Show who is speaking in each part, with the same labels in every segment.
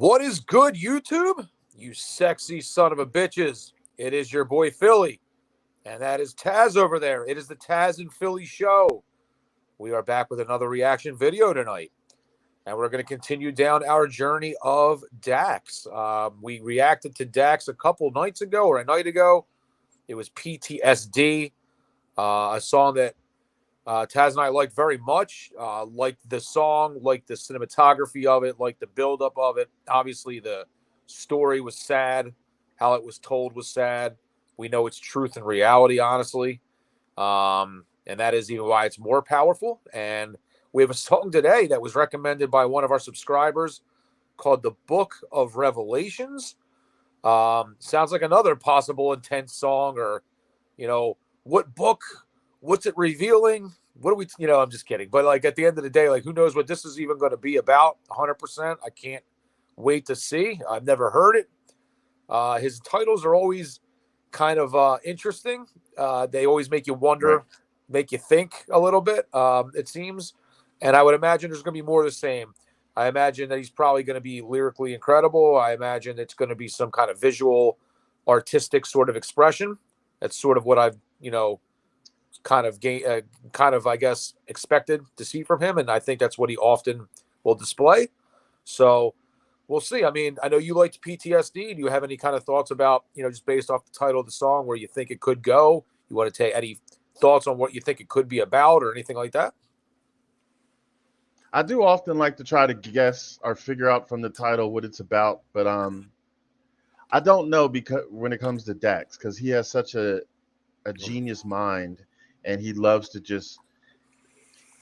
Speaker 1: What is good, YouTube? You sexy son of a bitches. It is your boy Philly, and that is Tazzz over there. It is the Tazzz and Philly show. We are back with another reaction video tonight, and we're going to continue down our journey of Dax. We reacted to Dax a couple nights ago or a night ago. It was PTSD, a song that Tazzz and I liked very much. Liked the song, liked the cinematography of it, liked the buildup of it. Obviously, the story was sad. How it was told was sad. We know it's truth and reality, honestly. And that is even why it's more powerful. And we have a song today that was recommended by one of our subscribers called The Book of Revelations. Sounds like another possible intense song, or, what book? What's it revealing? What are we, I'm just kidding. But like at the end of the day, like who knows what this is even going to be about 100%. I can't wait to see. I've never heard it. His titles are always kind of interesting. They always make you wonder, right, make you think a little bit, it seems. And I would imagine there's going to be more of the same. I imagine that he's probably going to be lyrically incredible. I imagine it's going to be some kind of visual, artistic sort of expression. That's sort of what I've, kind of, I guess, expected to see from him. And I think that's what he often will display. So we'll see. I mean, I know you liked PTSD. Do you have any kind of thoughts about, just based off the title of the song, where you think it could go? You want to take any thoughts on what you think it could be about or anything like that?
Speaker 2: I do often like to try to guess or figure out from the title what it's about, but I don't know, because when it comes to Dax, because he has such a genius mind, and he loves to just.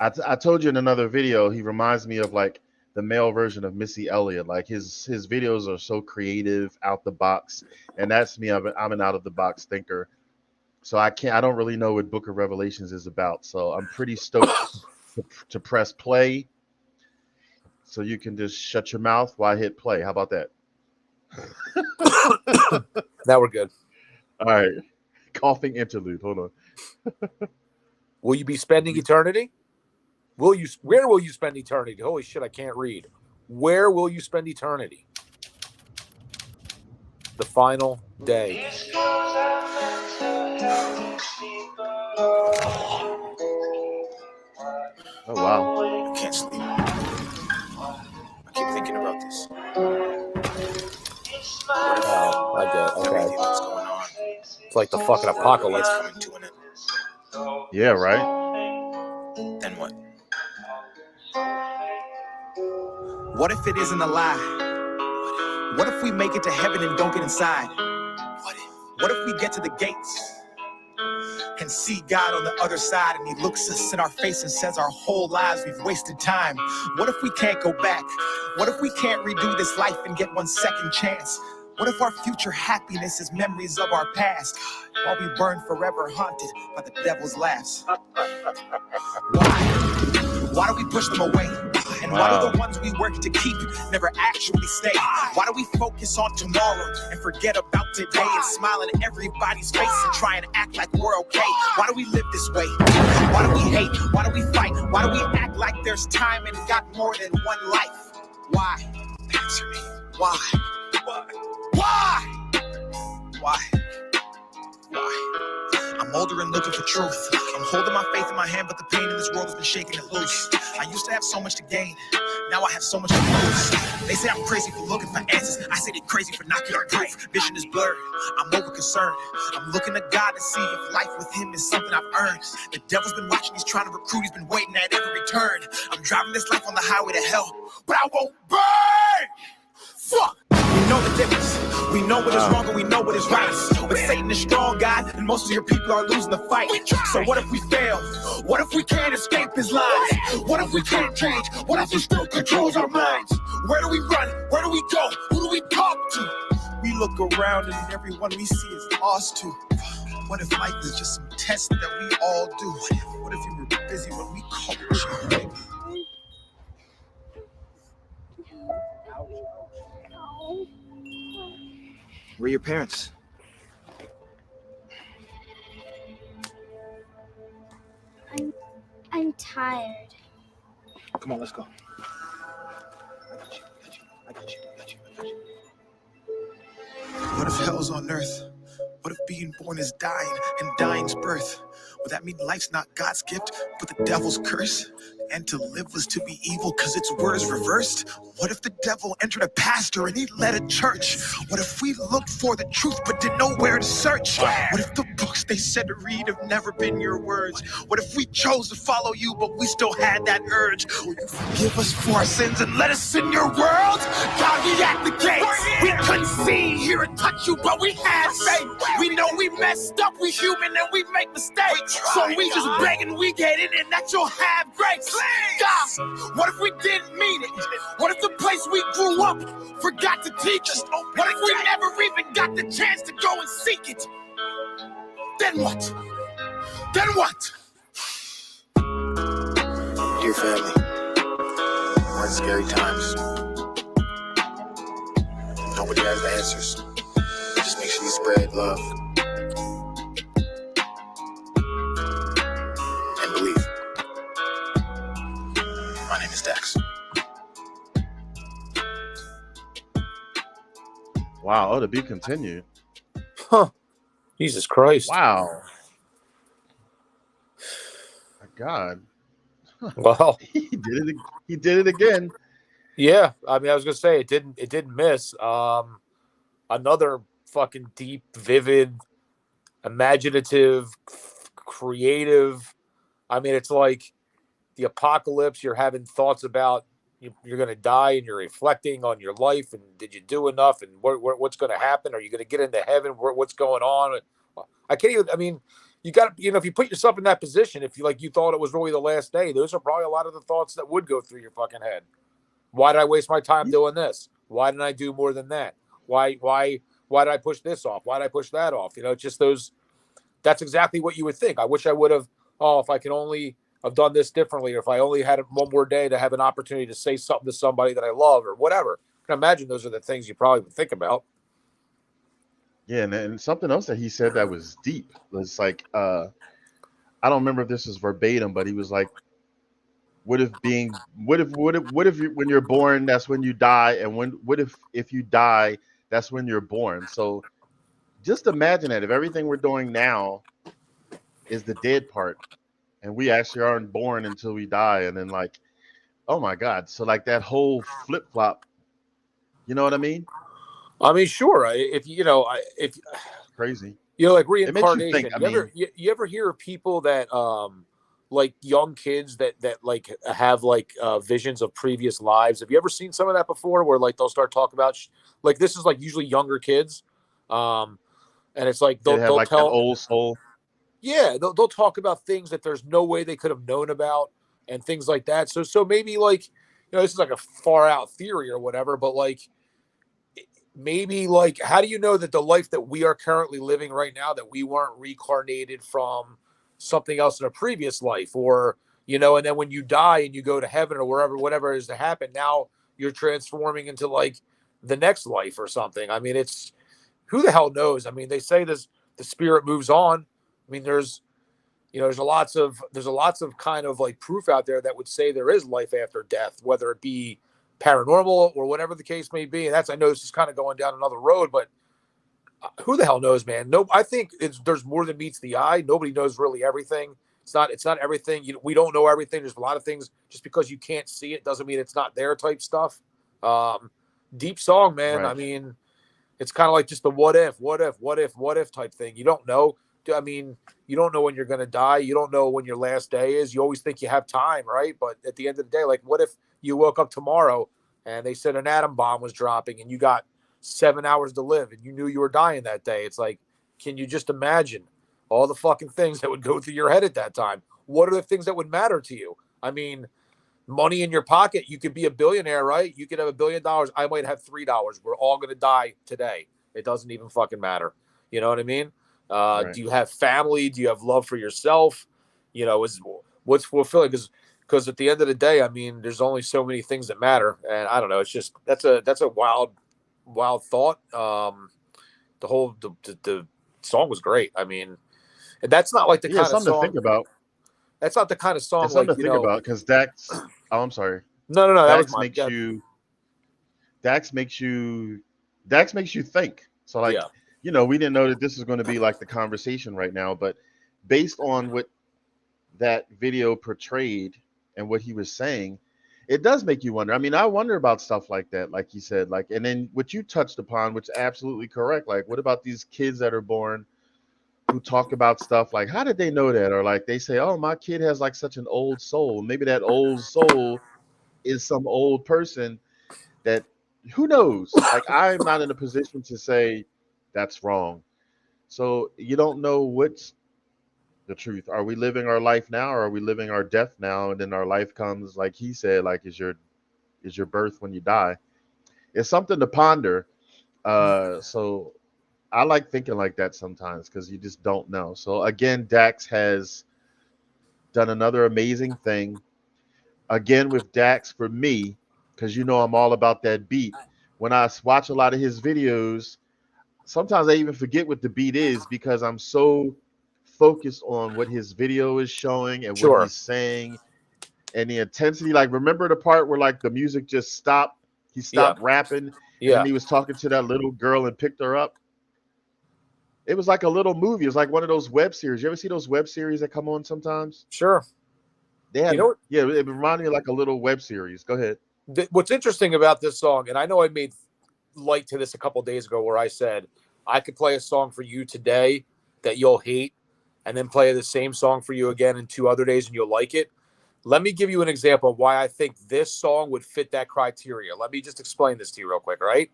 Speaker 2: I told you in another video, he reminds me of like the male version of Missy Elliott. Like his videos are so creative, out the box, and that's me. I'm an out of the box thinker, so I don't really know what Book of Revelations is about. So I'm pretty stoked to press play, so you can just shut your mouth while I hit play. How about that?
Speaker 1: Now we're good.
Speaker 2: All right. Coughing interlude. Hold on.
Speaker 1: Will you be spending eternity? Where will you spend eternity? Holy shit, I can't read. Where will you spend eternity? The final day.
Speaker 2: Oh, wow.
Speaker 3: I can't sleep. I keep thinking about this.
Speaker 1: Oh, I get it.
Speaker 3: Everything
Speaker 1: Okay.
Speaker 3: that's going on.
Speaker 1: It's like the fucking apocalypse.
Speaker 3: It's coming to an end.
Speaker 2: Yeah, right?
Speaker 3: Then what? What if it isn't a lie? What if we make it to heaven and don't get inside? What if we get to the gates and see God on the other side, and he looks us in our face and says our whole lives we've wasted time? What if we can't go back? What if we can't redo this life and get one second chance? What if our future happiness is memories of our past, while we burn forever haunted by the devil's laughs? Why do we push them away? And why do the ones we work to keep never actually stay? Why do we focus on tomorrow and forget about today, and smile in everybody's face and try and act like we're okay? Why do we live this way? Why do we hate? Why do we fight? Why do we act like there's time and got more than one life? Why? Answer me. Why? Why? Why? Why? Why? I'm older and looking for truth. I'm holding my faith in my hand, but the pain in this world has been shaking it loose. I used to have so much to gain, now I have so much to lose. They say I'm crazy for looking for answers. I say they're crazy for not getting proof. Vision is blurred, I'm over concerned. I'm looking to God to see if life with him is something I've earned. The devil's been watching, he's trying to recruit, he's been waiting at every turn. I'm driving this life on the highway to hell, but I won't burn! Fuck! We know the difference. We know what is wrong and we know what is right. But Satan is strong, God, and most of your people are losing the fight. So what if we fail? What if we can't escape his lies? What if we can't change? What if he still controls our minds? Where do we run? Where do we go? Who do we talk to? We look around and everyone we see is lost too. What if life is just some test that we all do? What if you were busy when we called you? Where are your parents?
Speaker 4: I'm tired.
Speaker 3: Come on, let's go. I got you. hell's on earth? What if being born is dying and dying's birth? Would that mean life's not God's gift, but the devil's curse? And to live was to be evil because its words reversed? What if the devil entered a pastor and he led a church? What if we looked for the truth but didn't know where to search? What if the books they said to read have never been your words? What if we chose to follow you but we still had that urge? Will you forgive us for our sins and let us in your world? God, we at the gates. We couldn't see, hear, or touch you, but we had faith. We know we messed up, we human and we make mistakes. So we just begging we get in and that you'll have grace. God, what if we didn't mean it? What if the place we grew up forgot to teach us? What if we never even got the chance to go and seek it? Then what? Then what? Dear family, we're in scary times. Nobody has the answers. Just make sure you spread love and believe. My name is Dax.
Speaker 2: Wow. Oh, to be continued.
Speaker 1: Huh. Jesus Christ.
Speaker 2: Wow. My God.
Speaker 1: Well,
Speaker 2: He did it. He did it again.
Speaker 1: yeah. I mean, I was gonna say it didn't miss. Another fucking deep, vivid, imaginative, creative. I mean, it's like the apocalypse. You're having thoughts about you're going to die, and you're reflecting on your life. And did you do enough? And what's going to happen? Are you going to get into heaven? What's going on? I can't even. I mean, you got to. If you put yourself in that position, if you thought it was really the last day, those are probably a lot of the thoughts that would go through your fucking head. Why did I waste my time doing this? Why didn't I do more than that? Why did I push this off? Why did I push that off? Just those. That's exactly what you would think. I wish I would have. Oh, if I could only have done this differently, or if I only had one more day to have an opportunity to say something to somebody that I love, or whatever. I can imagine those are the things you probably would think about.
Speaker 2: Yeah, and something else that he said that was deep was like, I don't remember if this is verbatim, but he was like, what if when you're born, that's when you die, and what if you die, that's when you're born. So just imagine that if everything we're doing now is the dead part, and we actually aren't born until we die, and then like, oh my God, so like that whole flip flop, you know what I mean?
Speaker 1: I mean, sure. If
Speaker 2: Crazy.
Speaker 1: like
Speaker 2: It makes you
Speaker 1: reincarnation.
Speaker 2: think.
Speaker 1: You ever hear of people that like young kids that like have like visions of previous lives? Have you ever seen some of that before? Where like they'll start talking about like this is like usually younger kids, and it's like
Speaker 2: They have
Speaker 1: they'll
Speaker 2: like that
Speaker 1: tell.
Speaker 2: old soul.
Speaker 1: Yeah, they'll talk about things that there's no way they could have known about and things like that. So maybe like this is like a far out theory or whatever, but like maybe like how do you know that the life that we are currently living right now that we weren't reincarnated from something else in a previous life, or and then when you die and you go to heaven or wherever whatever is to happen, now you're transforming into like the next life or something. I mean, it's who the hell knows? I mean, they say the spirit moves on. I mean, there's a lots of kind of like proof out there that would say there is life after death, whether it be paranormal or whatever the case may be. And I know this is kind of going down another road, but who the hell knows, man? No, I think there's more than meets the eye. Nobody knows really everything. It's not everything. We don't know everything. There's a lot of things. Just because you can't see it doesn't mean it's not there type stuff. Deep song, man.
Speaker 2: Right.
Speaker 1: I mean, it's kind of like just the what if type thing. You don't know. I mean, you don't know when you're going to die. You don't know when your last day is. You always think you have time, right? But at the end of the day, like, what if you woke up tomorrow and they said an atom bomb was dropping and you got 7 hours to live and you knew you were dying that day? It's like, can you just imagine all the fucking things that would go through your head at that time? What are the things that would matter to you? I mean, money in your pocket. You could be a billionaire, right? You could have $1 billion. I might have $3. We're all going to die today. It doesn't even fucking matter. You know what I mean?
Speaker 2: Right.
Speaker 1: Do you have family? Do you have love for yourself? What's fulfilling? Because at the end of the day, I mean, there's only so many things that matter, and I don't know. It's just that's a wild thought. The song was great. I mean, and that's not like the kind of
Speaker 2: something
Speaker 1: song.
Speaker 2: to think about.
Speaker 1: That's not the kind of song
Speaker 2: It's something
Speaker 1: like
Speaker 2: to think about because Dax. Oh, I'm sorry.
Speaker 1: No.
Speaker 2: Dax makes you think. So like,
Speaker 1: yeah.
Speaker 2: we didn't know that this was going to be like the conversation right now, but based on what that video portrayed and what he was saying, it does make you wonder. I mean, I wonder about stuff like that, like you said, like, and then what you touched upon, which is absolutely correct. Like, what about these kids that are born who talk about stuff like, how did they know that? Or like they say, oh, my kid has like such an old soul. Maybe that old soul is some old person that, who knows? Like, I'm not in a position to say that's wrong. So you don't know what's the truth. Are we living our life now, or are we living our death now? And then our life comes, like he said, like is your birth when you die. It's something to ponder. So I like thinking like that sometimes because you just don't know. So again, Dax has done another amazing thing. Again, with Dax, for me, because I'm all about that beat. When I watch a lot of his videos, sometimes I even forget what the beat is because I'm so focused on what his video is showing and what
Speaker 1: Sure.
Speaker 2: he's saying and the intensity. Like, remember the part where like the music just stopped? He
Speaker 1: Yeah.
Speaker 2: stopped rapping, and
Speaker 1: Yeah.
Speaker 2: then he was talking to that little girl and picked her up. It was like a little movie. It was like one of those web series. You ever see those web series that come on sometimes?
Speaker 1: Sure.
Speaker 2: They had,
Speaker 1: You know
Speaker 2: yeah, it reminded me of like a little web series. Go ahead.
Speaker 1: what's interesting about this song, and I know I made light to this a couple days ago, where I said I could play a song for you today that you'll hate, and then play the same song for you again in 2 other days, and you'll like it. Let me give you an example of why I think this song would fit that criteria. Let me just explain this to you real quick, right?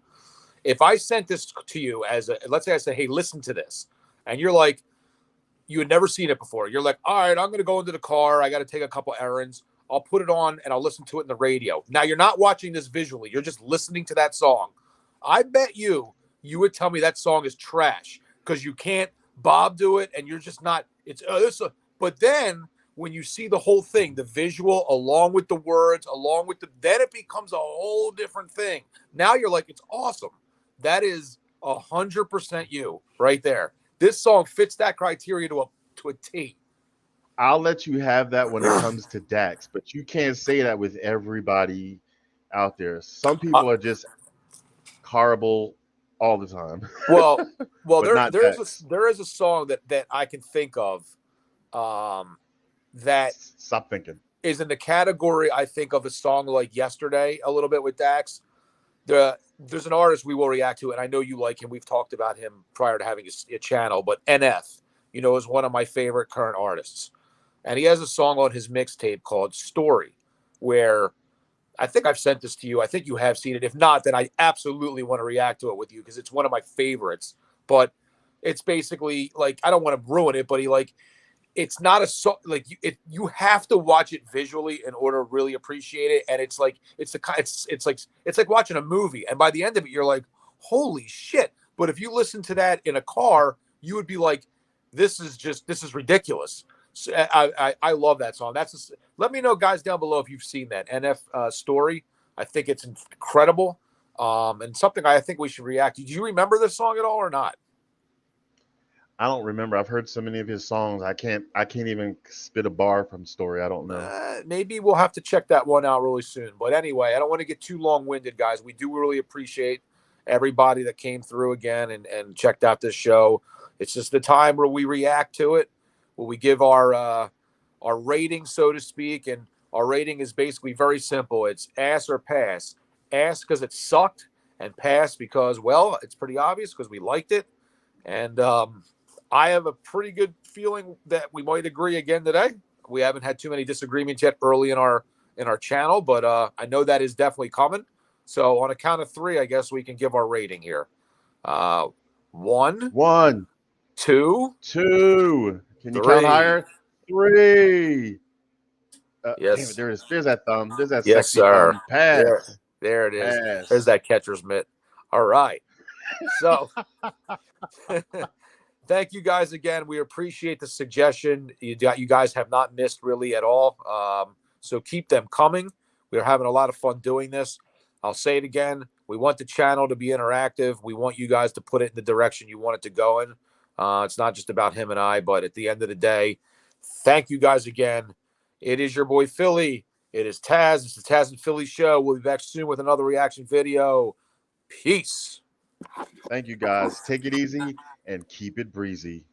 Speaker 1: If I sent this to you as let's say I said, hey, listen to this, and you're like, you had never seen it before. You're like, all right, I'm going to go into the car. I got to take a couple errands. I'll put it on and I'll listen to it in the radio. Now, you're not watching this visually. You're just listening to that song. I bet you would tell me that song is trash because you can't bob do it and you're just not. It's but then when you see the whole thing, the visual along with the words, along with then it becomes a whole different thing. Now you're like, it's awesome. That is 100% you right there. This song fits that criteria to a T.
Speaker 2: I'll let you have that when it comes to Dax, but you can't say that with everybody out there. Some people are just horrible all the time.
Speaker 1: Well,
Speaker 2: but not Dax.
Speaker 1: there is a song that I can think of that
Speaker 2: Stop thinking.
Speaker 1: is in the category, I think, of a song like Yesterday a little bit with Dax. There's an artist we will react to, and I know you like him. We've talked about him prior to having a channel, but NF, is one of my favorite current artists. And he has a song on his mixtape called Story, where I think I've sent this to you. I think you have seen it. If not, then I absolutely want to react to it with you because it's one of my favorites. But it's basically like, I don't want to ruin it, but it's not a song like you have to watch it visually in order to really appreciate it. And it's like it's like watching a movie, and by the end of it, you're like, holy shit. But if you listen to that in a car, you would be like, this is ridiculous. So I love that song. Let me know, guys, down below if you've seen that NF Story. I think it's incredible, and something I think we should react to. Do you remember this song at all or not?
Speaker 2: I don't remember. I've heard so many of his songs. I can't even spit a bar from Story. I don't know.
Speaker 1: Maybe we'll have to check that one out really soon. But anyway, I don't want to get too long-winded, guys. We do really appreciate everybody that came through again and checked out this show. It's just the time where we react to it, where we give our rating, so to speak. And our rating is basically very simple. It's ass or pass. Ass because it sucked, and pass because, well, it's pretty obvious because we liked it. And I have a pretty good feeling that we might agree again today. We haven't had too many disagreements yet early in our channel, but I know that is definitely coming. So on a count of three, I guess we can give our rating here.
Speaker 2: 1,
Speaker 1: 2,
Speaker 2: 2. Can you
Speaker 1: 3.
Speaker 2: count higher? 3.
Speaker 1: Yes.
Speaker 2: Damn it, there's that thumb. There's that
Speaker 1: Yes,
Speaker 2: sexy
Speaker 1: sir.
Speaker 2: thumb. Pass.
Speaker 1: There it is.
Speaker 2: Pass.
Speaker 1: There's that catcher's mitt. All right. So thank you guys again. We appreciate the suggestion. You guys have not missed really at all. So keep them coming. We're having a lot of fun doing this. I'll say it again. We want the channel to be interactive. We want you guys to put it in the direction you want it to go in. It's not just about him and I, but at the end of the day, thank you guys again. It is your boy Philly. It is Tazzz. It's the Tazzz and Philly show. We'll be back soon with another reaction video. Peace.
Speaker 2: Thank you, guys. Take it easy and keep it breezy.